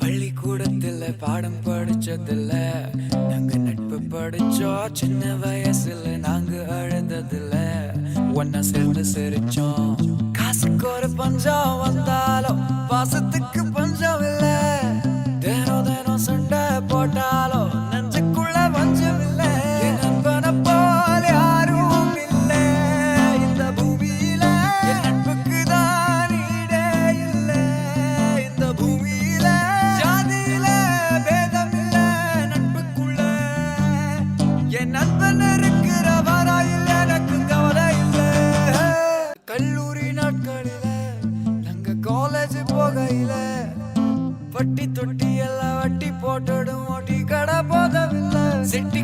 பள்ளிக்கூடத்துல பாடம் படிச்சதில்ல, நாங்க நட்பு படிச்சோம். சின்ன வயசுல நாங்க அழுததில்ல, ஒன்னா சேர்ந்து சிரிச்சோம். காசுக்கு ஒரு பஞ்சம் வந்தாலும் பாசத்துக்கு பஞ்சம் இல்ல. தினம் தினம் சண்டை போட்டாலும் நெஞ்சுக்குள்ள பஞ்சம் இல்ல. என் நண்பனை போல யாரும் இல்ல இந்த பூமியில. என் நட்புக்கு தான் ஈடே இல்ல இந்த பூமியில. ஜாதியில பேதம் இல்ல நட்புக்குள்ள. என் நண்பன் இருக்கிற வரையில் எனக்கு கவலை இல்ல. கல்லூரி நாட்களில நாங்க காலேஜ் போகையில வட்டி தொட்டி எல்லாம் வட்டி போட்டுடும் ஓட்டி கடை போதவில்லை. செட்டி